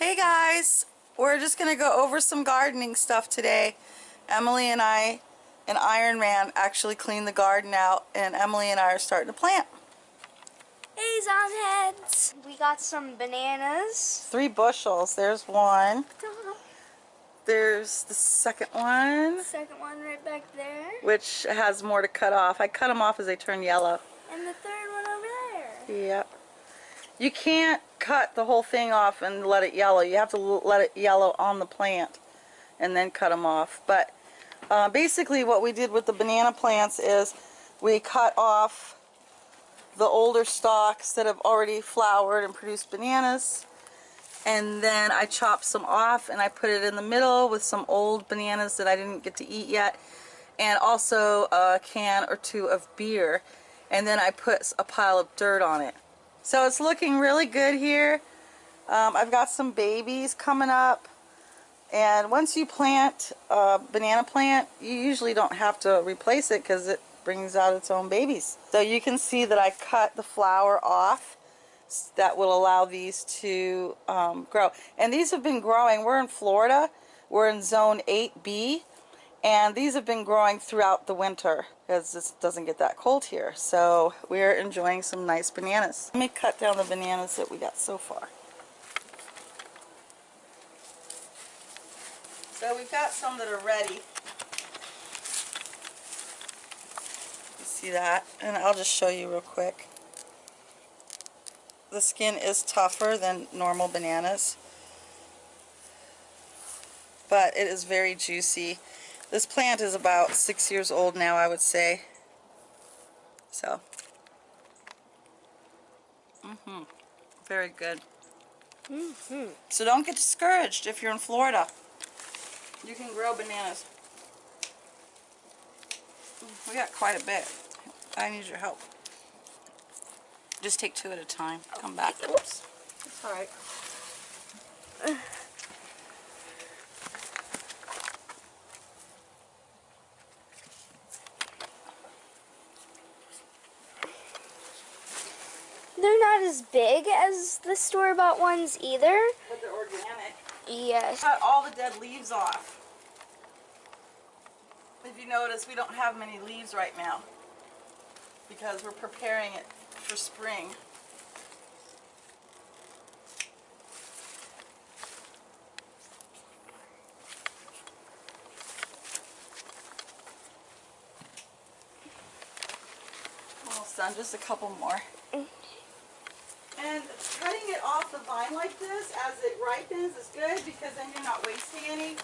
Hey guys, we're just gonna go over some gardening stuff today. Emily and I and Iron Man actually cleaned the garden out, and Emily and I are starting to plant. Hey Zomheads! We got some bananas. 3 bushels. There's one. There's the second one. Second one right back there. Which has more to cut off. I cut them off as they turn yellow. And the third one over there. Yep. You can't cut the whole thing off and let it yellow. You have to let it yellow on the plant and then cut them off. But basically what we did with the banana plants is we cut off the older stalks that have already flowered and produced bananas, and then I chopped some off and I put it in the middle with some old bananas that I didn't get to eat yet, and also a can or 2 of beer, and then I put a pile of dirt on it. So it's looking really good here. I've got some babies coming up, and once you plant a banana plant, you usually don't have to replace it because it brings out its own babies. So you can see that I cut the flower off. That will allow these to grow. And these have been growing. We're in Florida. We're in zone 8B. And these have been growing throughout the winter because it doesn't get that cold here. So we're enjoying some nice bananas. Let me cut down the bananas that we got so far. So we've got some that are ready. You see that? And I'll just show you real quick. The skin is tougher than normal bananas, but it is very juicy. This plant is about 6 years old now, I would say. So, very good. So don't get discouraged if you're in Florida. You can grow bananas. We got quite a bit. I need your help. Just take 2 at a time. Come back. Oops. It's alright. They're not as big as the store-bought ones either. But they're organic. Yes. Cut all the dead leaves off. If you notice, we don't have many leaves right now because we're preparing it for spring. Almost done, just a couple more. And cutting it off the vine like this as it ripens is good because then you're not wasting any.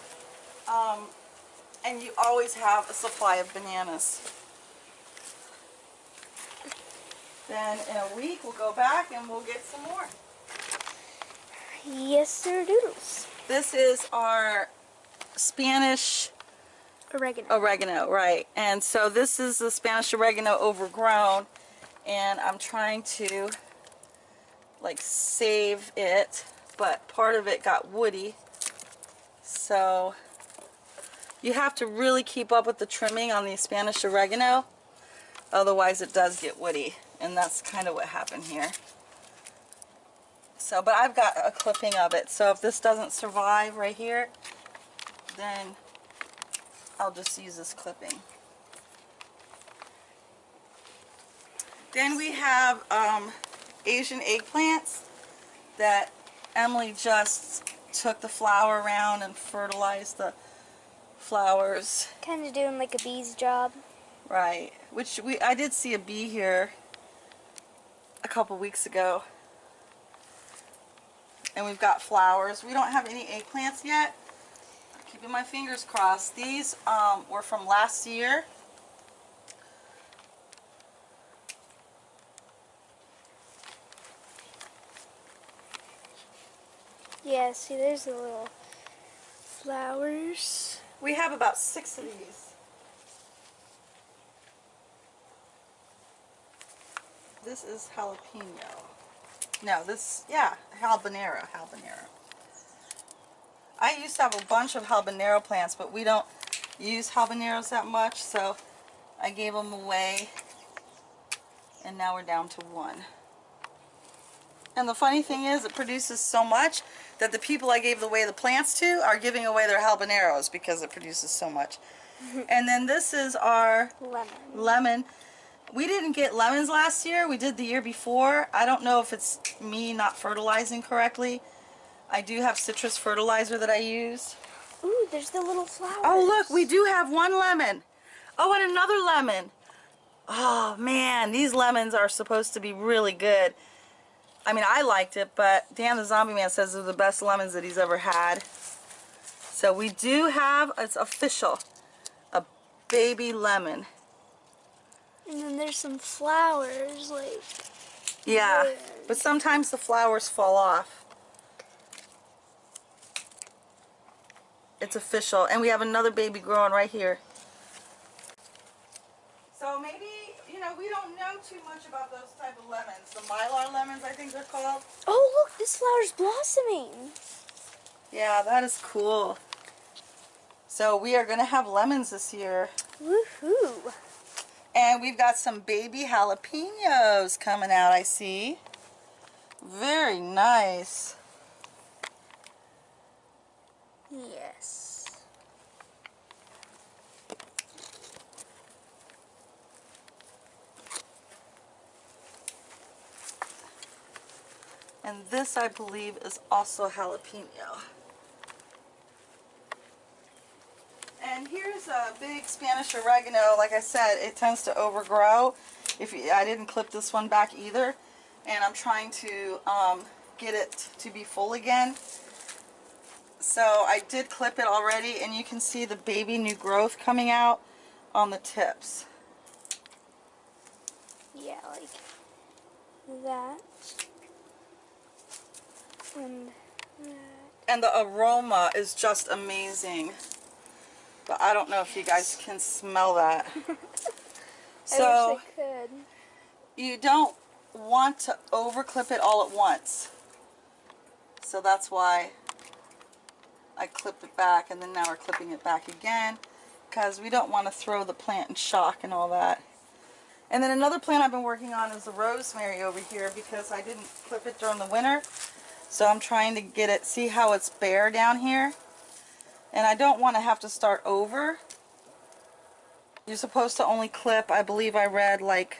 And you always have a supply of bananas. Then in a week we'll go back and we'll get some more. Yes, sir, doodles. This is our Spanish oregano, right. And so this is the Spanish oregano overgrown, and I'm trying to like save it, but part of it got woody. So you have to really keep up with the trimming on the Spanish oregano, otherwise it does get woody, and that's kind of what happened here. So, but I've got a clipping of it, so if this doesn't survive right here, then I'll just use this clipping. Then we have Asian eggplants that Emily just took the flower around and fertilized the flowers. Kind of doing like a bee's job. Right, which I did see a bee here a couple weeks ago. And we've got flowers. We don't have any eggplants yet. I'm keeping my fingers crossed. These were from last year. Yeah, see, there's the little flowers. We have about 6 of these. This is jalapeno. No, this, yeah, habanero. I used to have a bunch of habanero plants, but we don't use habaneros that much, so I gave them away, and now we're down to 1. And the funny thing is, it produces so much that the people I gave away the plants to are giving away their habaneros because it produces so much. And then this is our lemon. We didn't get lemons last year. We did the year before. I don't know if it's me not fertilizing correctly. I do have citrus fertilizer that I use. Ooh, there's the little flowers. Oh, look, we do have one lemon. Oh, and another lemon. Oh, man, these lemons are supposed to be really good. I mean, I liked it, but Dan the Zombie Man says they're the best lemons that he's ever had. So we do have, it's official, a baby lemon. And then there's some flowers, like... Yeah, there. but sometimes the flowers fall off. It's official. And we have another baby growing right here. So maybe, you know, we don't know too much about those type of lemons. The Mylar lemons, I think they're called. Oh, look, this flower's blossoming. Yeah, that is cool. So we are going to have lemons this year. Woohoo. And we've got some baby jalapenos coming out, I see. Very nice. Yes. And this, I believe, is also jalapeno. And here's a big Spanish oregano. Like I said, it tends to overgrow. I didn't clip this one back either. And I'm trying to get it to be full again. So I did clip it already, and you can see the baby new growth coming out on the tips. Yeah, like that. And that. And the aroma is just amazing. But I don't know if you guys can smell that. So I wish I could. you don't want to over clip it all at once. So that's why I clipped it back, and then now we're clipping it back again, because we don't want to throw the plant in shock and all that. And then another plant I've been working on is the rosemary over here, because I didn't clip it during the winter. So I'm trying to get it, see how it's bare down here. And I don't want to have to start over. You're supposed to only clip, I believe I read, like,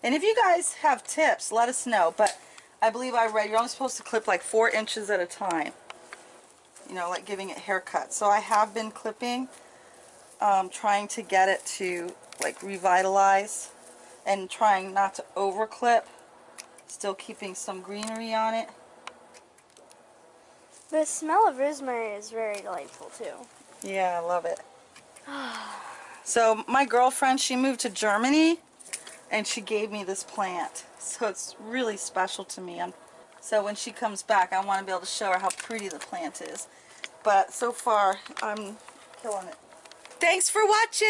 and if you guys have tips, let us know. But I believe I read you're only supposed to clip like 4 inches at a time. You know, like giving it haircuts. So I have been clipping, trying to get it to like revitalize, and trying not to over clip, still keeping some greenery on it. The smell of rosemary is very delightful too. Yeah, I love it. So my girlfriend, she moved to Germany, and she gave me this plant. So it's really special to me. So when she comes back, I want to be able to show her how pretty the plant is. But so far, I'm killing it. Thanks for watching!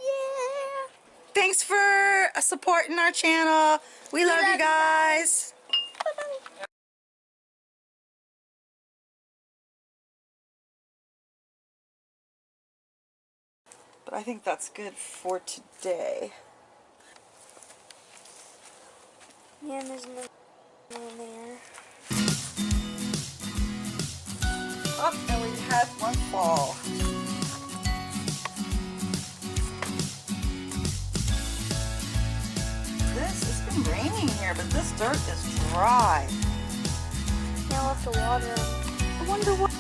Yeah! Thanks for supporting our channel. We love you guys. Bye-bye. But I think that's good for today. Yeah, and there's another one in there. Oh, and we had one fall. It's been raining here, but this dirt is dry. Now we'll have to water them. I wonder what...